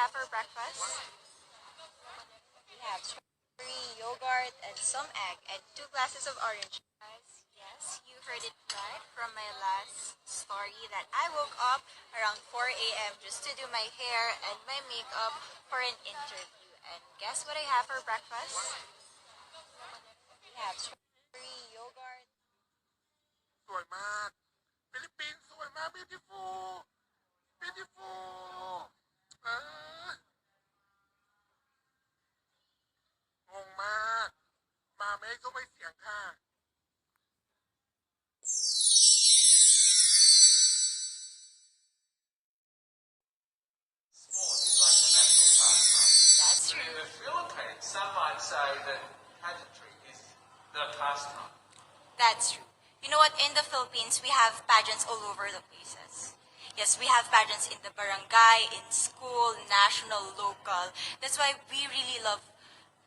have for breakfast? We have strawberry, yogurt, and some egg, and 2 glasses of orange. Guys, yes, you heard it right from my last story that I woke up around 4 a.m. just to do my hair and my makeup for an interview. And guess what I have for breakfast? We have strawberry, yogurt. สวยมากฟิลิปปินส์สวยมาก beautiful beautiful เอองงมากมาไม่ก็ไม่เสียงค่ะ Sport is like a national pastime. That's But in true. the Philippines, some might say that pageantry is the pastime. That's true. You know what? In the Philippines, we have pageants all over the places. Yes, we have pageants in the barangay, in school, national, local. That's why we really love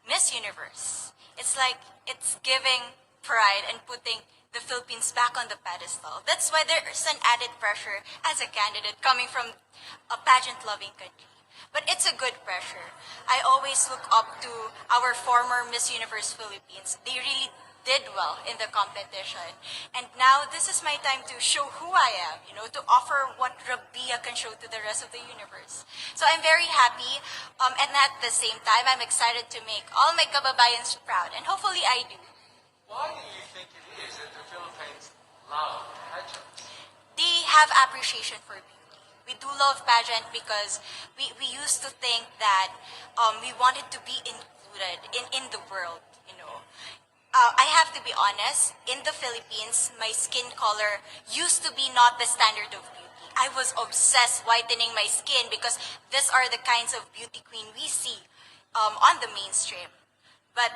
Miss Universe. It's like it's giving pride and putting the Philippines back on the pedestal. That's why there's an added pressure as a candidate coming from a pageant-loving country. But it's a good pressure. I always look up to our former Miss Universe Philippines. They really did well in the competition. And now this is my time to show who I am, to offer what Rabiya can show to the rest of the universe. So I'm very happy, and at the same time, I'm excited to make all my kababayans proud, and hopefully I do. Why do you think it is that the Philippines love pageants? They have appreciation for beauty. We do love pageant because we used to think that we wanted to be included in the world, I have to be honest, in the Philippines, my skin color used to be not the standard of beauty. I was obsessed whitening my skin because these are the kinds of beauty queen we see on the mainstream. But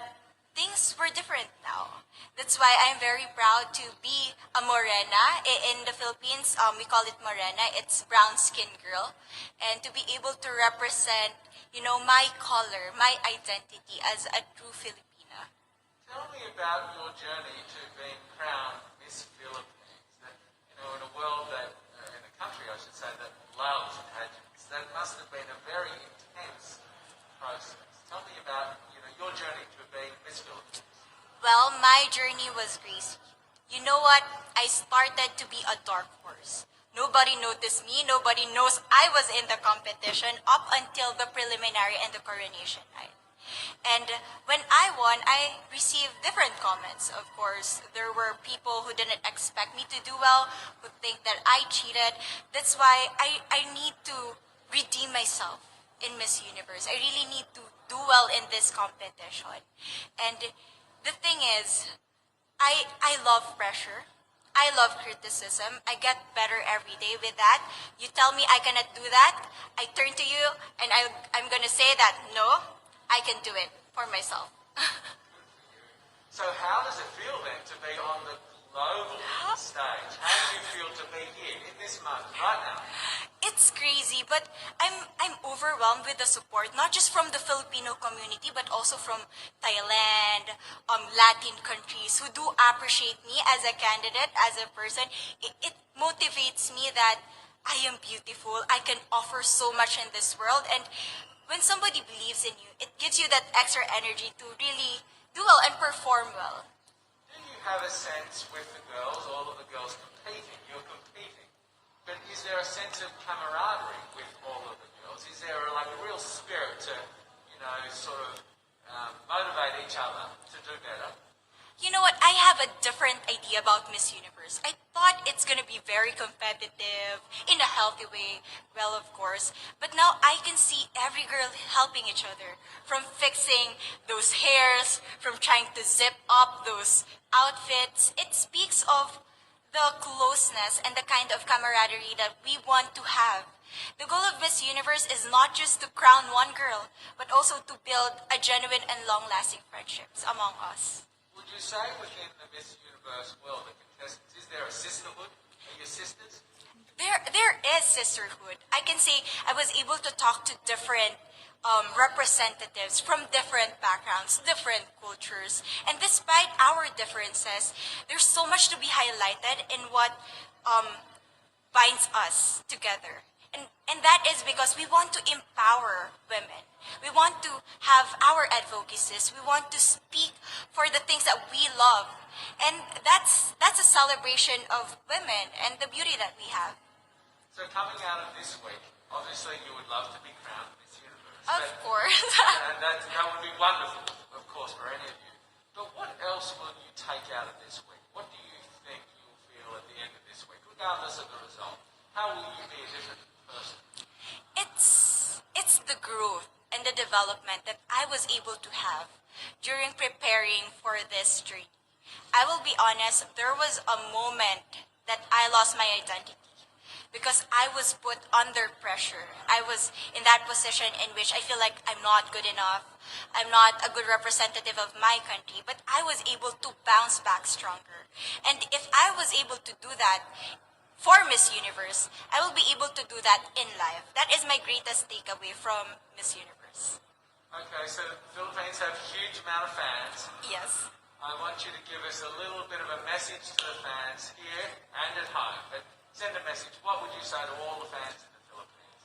things were different now. That's why I'm very proud to be a morena. In the Philippines, we call it morena. It's brown skin girl. And to be able to represent, my color, my identity as a true Filipina. Tell me about your journey to being crowned Miss Philippines. That, in a world that, in a country, I should say, that loves pageants, that must have been a very intense process. Tell me about, your journey to being Miss Philippines. Well, my journey was crazy. You know what? I started to be a dark horse. Nobody noticed me. Nobody knows I was in the competition up until the preliminary and the coronation night. And when I won, I received different comments. Of course, there were people who didn't expect me to do well, who think that I cheated. That's why I need to redeem myself in Miss Universe. I really need to do well in this competition. And the thing is, I love pressure. I love criticism. I get better every day with that. You tell me I cannot do that, I turn to you and I'm going to say that, no, I can do it for myself. So how does it feel then to be on the global stage? How do you feel to be here in this moment, right now? It's crazy, but I'm overwhelmed with the support, not just from the Filipino community, but also from Thailand, Latin countries who do appreciate me as a candidate, as a person. It motivates me that I am beautiful. I can offer so much in this world, and when somebody believes in you, it gives you that extra energy to really do well and perform well. Do you have a sense with the girls, all of the girls competing, you're competing, but is there a sense of camaraderie with all of the girls? Is there a real spirit to, sort of motivate each other to do better? You know what? I have a different idea about Miss Universe. I thought it's gonna be very competitive, in a healthy way, well, of course. But now I can see every girl helping each other. From fixing those hairs, from trying to zip up those outfits. It speaks of the closeness and the kind of camaraderie that we want to have. The goal of Miss Universe is not just to crown one girl, but also to build a genuine and long-lasting friendships among us. Would you say within the Miss Universe world, the contestants, is there a sisterhood? Are you sisters? There is sisterhood. I can say I was able to talk to different representatives from different backgrounds, different cultures. And despite our differences, there's so much to be highlighted in what binds us together. And that is because we want to empower women. We want to have our advocacies. We want to speak for the things that we love. And that's a celebration of women and the beauty that we have. So coming out of this week, obviously you would love to be crowned Miss Universe. Of course. And that would be wonderful, of course, for any of you. But what else will you take out of this week? What do you think you'll feel at the end of this week, regardless of the result? How will you be a different person? It's the growth and the development that I was able to have during preparing for this journey. I will be honest, there was a moment that I lost my identity because I was put under pressure. I was in that position in which I feel like I'm not good enough. I'm not a good representative of my country, but I was able to bounce back stronger. And if I was able to do that for Miss Universe, I will be able to do that in life. That is my greatest takeaway from Miss Universe. Okay, so the Philippines have a huge amount of fans. Yes. I want you to give us a little bit of a message to the fans here and at home. But send a message. What would you say to all the fans in the Philippines?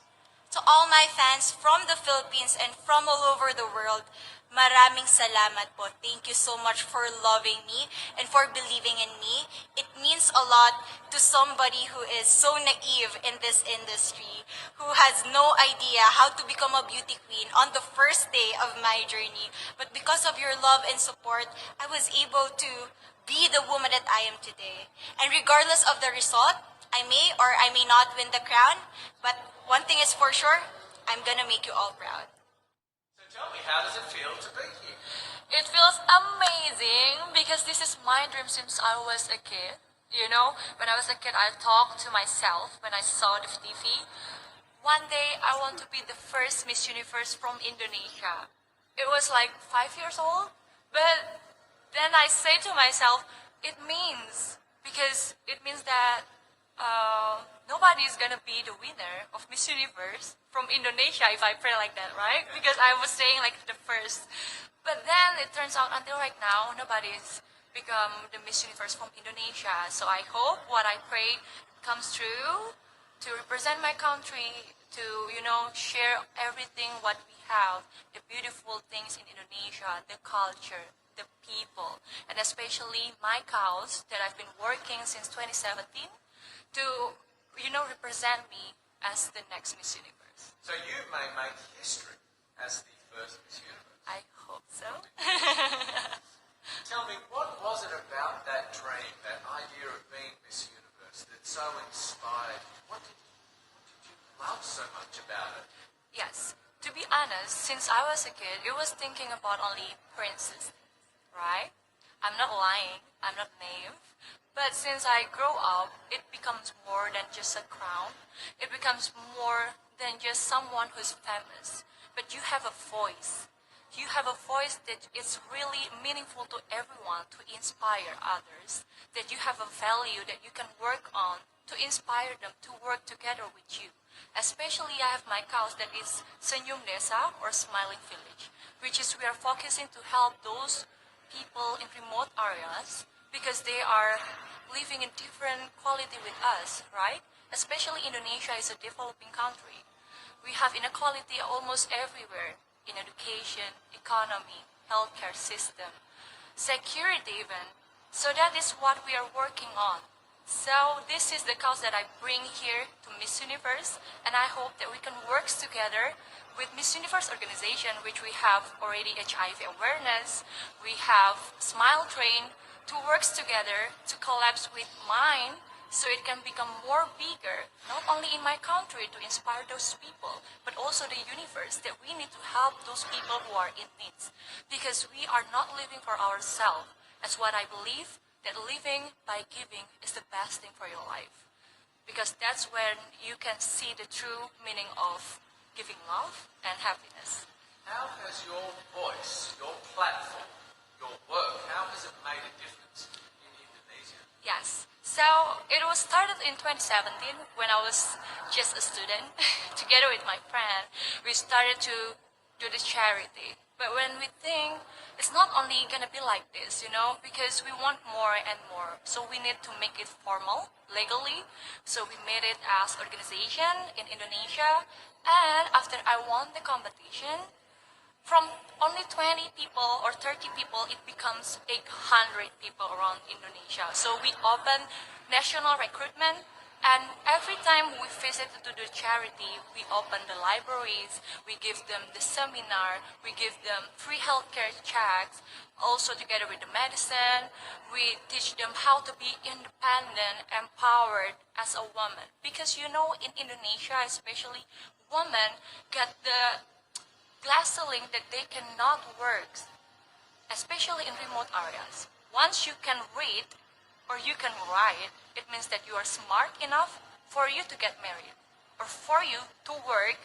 To all my fans from the Philippines and from all over the world, maraming salamat po. Thank you so much for loving me and for believing in me. It means a lot to somebody who is so naive in this industry, who has no idea how to become a beauty queen on the first day of my journey. But because of your love and support, I was able to be the woman that I am today. And regardless of the result, I may or I may not win the crown, but one thing is for sure, I'm gonna make you all proud. So tell me, how does it feel to be here? It feels amazing because this is my dream since I was a kid. You know, when I was a kid, I talked to myself when I saw the TV. One day, I want to be the first Miss Universe from Indonesia. It was like 5 years old, but then I say to myself, it means that nobody is gonna be the winner of Miss Universe from Indonesia if I pray like that, right? Because I was saying like the first. But then it turns out until right now, nobody's become the Miss Universe from Indonesia. So I hope what I pray comes true to represent my country, to, share everything what we have, the beautiful things in Indonesia, the culture, the people, and especially my cause that I've been working since 2017 to, represent me as the next Miss Universe. So you may make history as the first Miss Universe. I hope so. Tell me, what was it about that dream, that idea of being Miss Universe that so inspired you? What did you love so much about it? Yes, to be honest, since I was a kid, it was thinking about only princess, right? I'm not lying, I'm not naive. But since I grow up, it becomes more than just a crown. It becomes more than just someone who's famous. But you have a voice. You have a voice that is really meaningful to everyone, to inspire others. That you have a value that you can work on to inspire them to work together with you. Especially I have my cause that is Senyum Desa or Smiling Village, which is we are focusing to help those people in remote areas because they are living in different quality with us, right? Especially Indonesia is a developing country. We have inequality almost everywhere, in education, economy, healthcare system, security even. So that is what we are working on. So this is the cause that I bring here to Miss Universe, and I hope that we can work together with Miss Universe organization, which we have already HIV awareness, we have Smile Train, to work together to collapse with mine so it can become more bigger, not only in my country to inspire those people, but also the universe that we need to help those people who are in need. Because we are not living for ourselves. That's what I believe, that living by giving is the best thing for your life. Because that's when you can see the true meaning of giving love and happiness. How has your voice, your platform, your work, how has it made a difference in Indonesia? Yes. So it was started in 2017 when I was just a student. Together with my friend, we started to do this charity. But when we think it's not only gonna be like this, because we want more and more. So we need to make it formal, legally. So we made it as organization in Indonesia. And after I won the competition, from only 20 people or 30 people, it becomes 800 people around Indonesia. So we open national recruitment, and every time we visit to the charity, we open the libraries, we give them the seminar, we give them free healthcare checks, also together with the medicine, we teach them how to be independent, empowered as a woman. Because in Indonesia especially, women get the glass ceiling that they cannot work, especially in remote areas. Once you can read or you can write, it means that you are smart enough for you to get married or for you to work,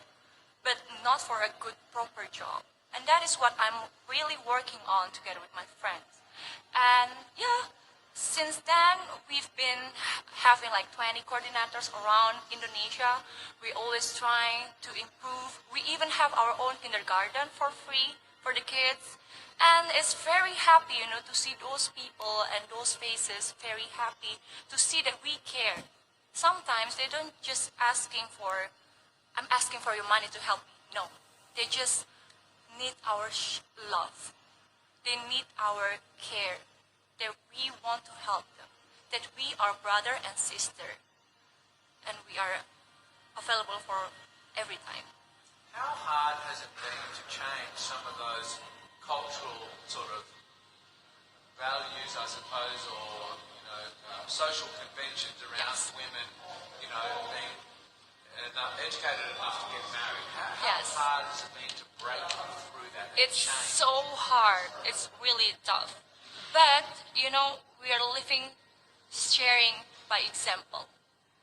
but not for a good, proper job. And that is what I'm really working on together with my friends. And yeah, since then, we've been having like 20 coordinators around Indonesia. We always trying to improve. We even have our own kindergarten for free for the kids. And it's very happy, to see those people and those faces very happy to see that we care. Sometimes they don't just I'm asking for your money to help me. No, they just need our love. They need our care, that we want to help them, that we are brother and sister, and we are available for every time. How hard has it been to change some of those cultural sort of values, I suppose, or social conventions around Yes. women, being educated enough to get married? How Yes. hard has it been to break through that and It's change? so hard. It's really tough. But, we are living, sharing by example.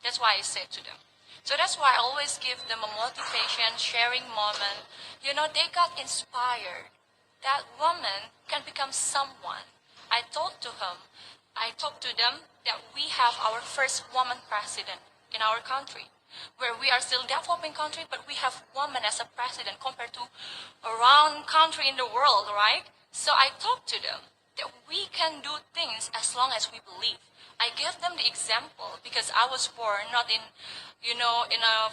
That's why I said to them. So that's why I always give them a motivation, sharing moment. They got inspired. That woman can become someone. I talked to them that we have our first woman president in our country, where we are still developing country, but we have women as a president compared to around country in the world, right? So I talked to them that we can do things as long as we believe. I gave them the example because I was born not in, in a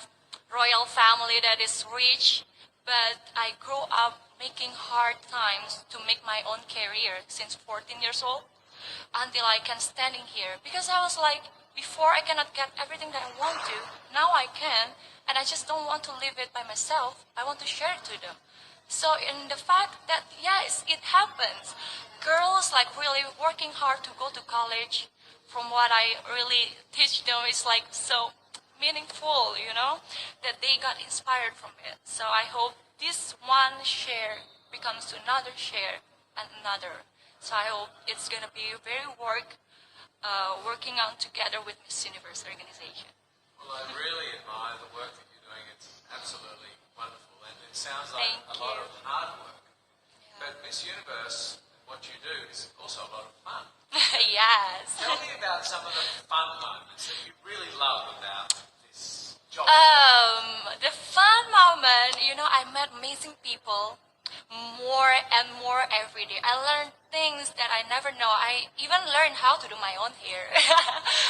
royal family that is rich, but I grew up making hard times to make my own career since 14 years old until I can standing here. Because I was like, before I cannot get everything that I want to, now I can, and I just don't want to live it by myself. I want to share it to them. So in the fact that, yes, it happens. Girls like really working hard to go to college, from what I really teach them, is like so meaningful, that they got inspired from it. So I hope this one share becomes to another share and another. So I hope it's gonna be very working on together with Miss Universe organization. Well, I really admire the work that you're doing. It's absolutely wonderful, and it sounds like Thank a lot you. of hard work. But Miss Universe, what you do is also a lot of fun. Yes. Tell me about some of the fun moments that you really love about this job. The fun moment, I met amazing people more and more every day. I learned things that I never know. I even learned how to do my own hair,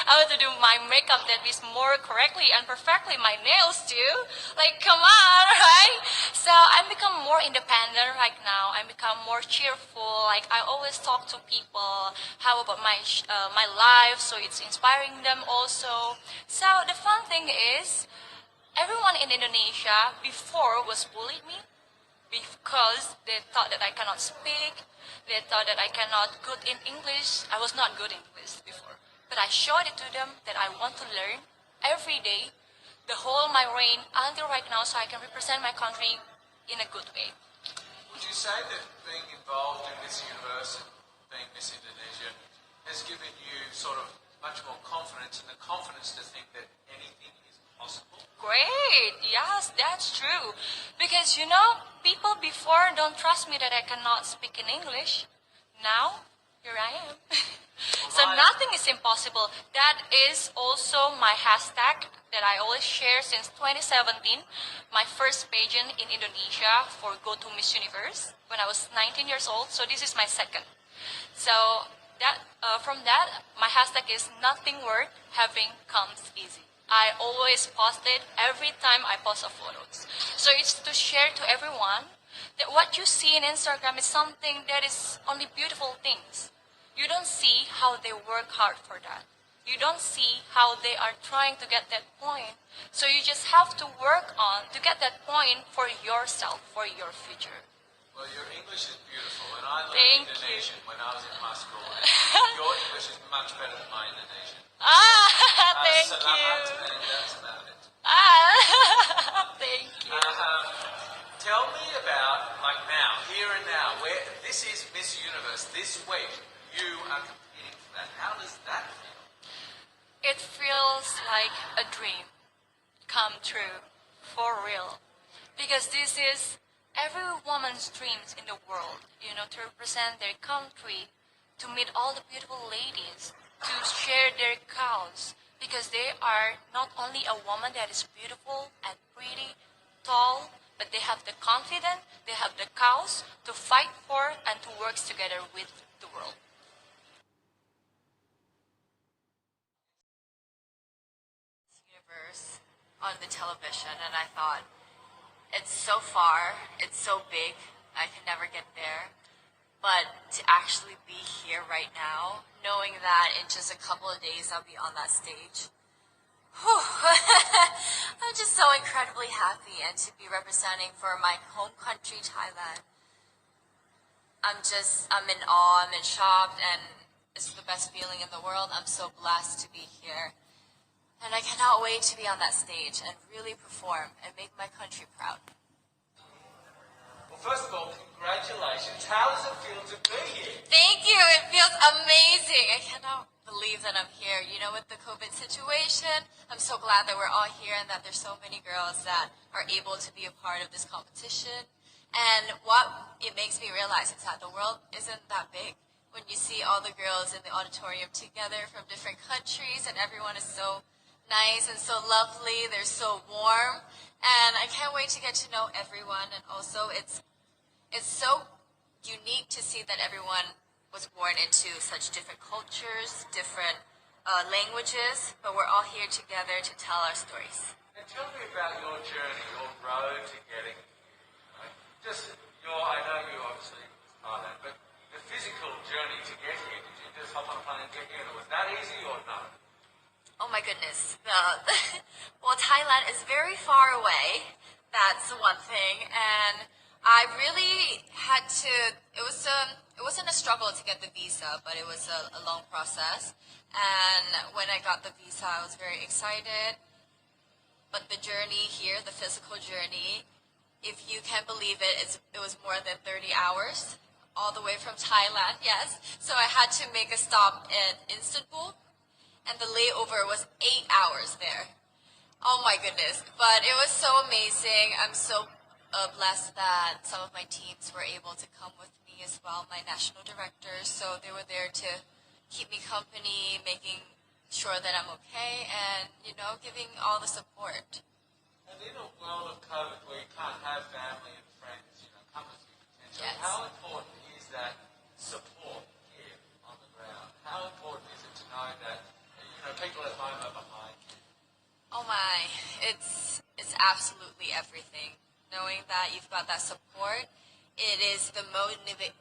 how to do my makeup that is more correctly and perfectly, my nails too. Like, come on, right? So I become more independent right now. I become more cheerful. Like, I always talk to people. How about my life? So it's inspiring them also. So the fun thing is, everyone in Indonesia before was bullied me because they thought that I cannot speak. They thought that I cannot good in English. I was not good in English before. But I showed it to them that I want to learn every day, the whole my reign until right now, so I can represent my country in a good way. Would you say that being involved in Miss Universe and being Miss Indonesia has given you sort of much more confidence, and the confidence to think that anything is possible? Great. Yes, that's true. Because, people before don't trust me that I cannot speak in English. Now, here I am. So nothing is impossible. That is also my hashtag that I always share since 2017. My first pageant in Indonesia for Go to Miss Universe when I was 19 years old. So this is my second. So that from that, my hashtag is nothing worth having comes easy. I always post it every time I post a photos. So it's to share to everyone that what you see in Instagram is something that is only beautiful things. You don't see how they work hard for that. You don't see how they are trying to get that point. So you just have to work on to get that point for yourself, for your future. Well, your English is beautiful, and I learned Thank Indonesian you. when I was in high school. And your English is much better than my Indonesian. Thank Salamat, you. and that's about it. Thank you. Tell me about, like now, here and now, where this is Miss Universe. This week, you are competing for that. How does that feel? It feels like a dream come true, for real. Because this is every woman's dreams in the world, to represent their country, to meet all the beautiful ladies, to share their cause. Because they are not only a woman that is beautiful and pretty, tall, but they have the confidence, they have the cause to fight for and to work together with the world. Universe on the television, and I thought, it's so far, it's so big, I can never get there. But to actually be here right now, knowing that in just a couple of days I'll be on that stage, whew, I'm just so incredibly happy, and to be representing for my home country, Thailand. I'm in awe, I'm in shock, and it's the best feeling in the world. I'm so blessed to be here. And I cannot wait to be on that stage and really perform and make my country proud. Well, first of all, congratulations. How does it feel to be here? Thank you. It feels amazing. I cannot believe that I'm here. With the COVID situation, I'm so glad that we're all here and that there's so many girls that are able to be a part of this competition. And what it makes me realize is that the world isn't that big. When you see all the girls in the auditorium together from different countries, and everyone is so nice and so lovely, they're so warm, and I can't wait to get to know everyone. And also it's so unique to see that everyone was born into such different cultures, different languages, but we're all here together to tell our stories. And tell me about your journey, your road to getting here. I know you obviously Thailand, but the physical journey to get here, did you just hop on a plane and get here? Was that easy or no? Oh my goodness. Well, Thailand is very far away. That's one thing. And I really had to, it wasn't a struggle to get the visa, but it was a long process. And when I got the visa, I was very excited. But the journey here, the physical journey, if you can believe it, it was more than 30 hours, all the way from Thailand, yes. So I had to make a stop in Istanbul. And the layover was 8 hours there. Oh my goodness. But it was so amazing. I'm so blessed that some of my teams were able to come with me as well, my national directors. So they were there to keep me company, making sure that I'm okay, and, giving all the support. And in a world of COVID where you can't have family and friends, come with you potentially, Yes. how important is that support here on the ground? How important is it to know that people at home are behind you? Oh my, it's absolutely everything. Knowing that you've got that support, it is the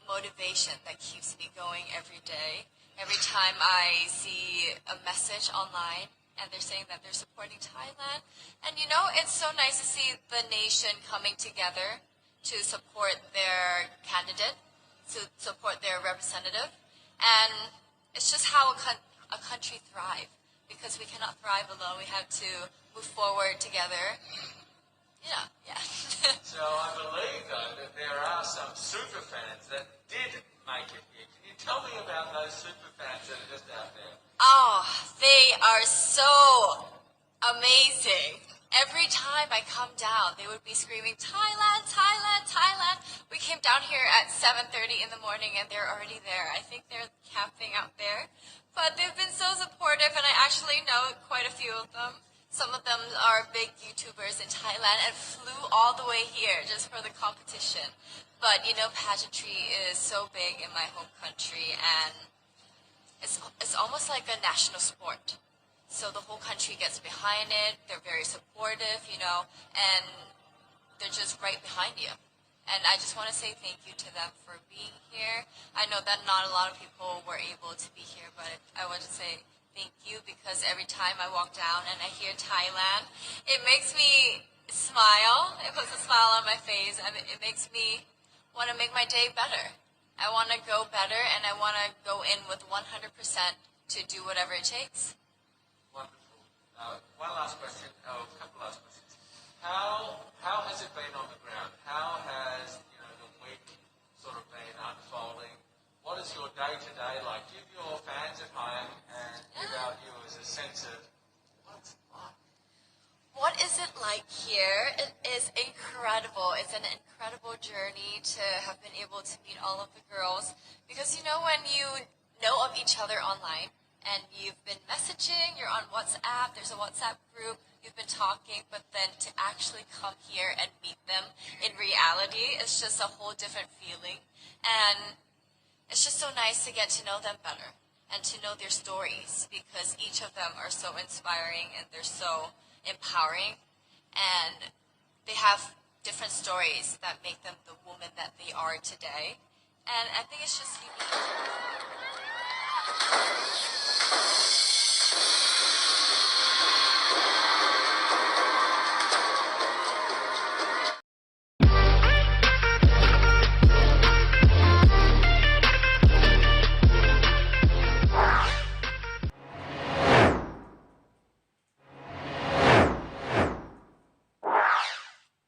motivation that keeps me going every day. Every time I see a message online and they're saying that they're supporting Thailand, and it's so nice to see the nation coming together to support their candidate, to support their representative, and it's just how a country thrives. Because we cannot thrive alone, we have to move forward together. Yeah. So I believe, though, that there are some super fans that did make it here. Can you tell me about those super fans that are just out there? Oh, they are so amazing. every time I come down, they would be screaming, Thailand, Thailand, Thailand. We came down here at 7:30 in the morning and they're already there. I think they're camping out there. But they've been so supportive and I actually know quite a few of them. Some of them are big YouTubers in Thailand and flew all the way here just for the competition. But you know, pageantry is so big in my home country and it's almost like a national sport. So the whole country gets behind it. They're very supportive, you know, and they're just right behind you. And I just want to say thank you to them for being here. I know that not a lot of people were able to be here, but I want to say thank you because every time I walk down and I hear Thailand, it makes me smile. It puts a smile on my face and it makes me want to make my day better. I want to go better and I want to go in with 100% to do whatever it takes. Wonderful. One last question, a couple last questions. How has it been on the ground? How has the week sort of been unfolding? What is your day-to-day like? Give your fans at home and give our viewers a sense of what's it like. What is it like here? It is incredible. It's an incredible journey to have been able to meet all of the girls because when you know of each other online, and you've been messaging, you're on WhatsApp, there's a WhatsApp group, you've been talking, but then to actually come here and meet them in reality, it's just a whole different feeling. And it's just so nice to get to know them better and to know their stories because each of them are so inspiring and they're so empowering and they have different stories that make them the woman that they are today. And I think it's just unique.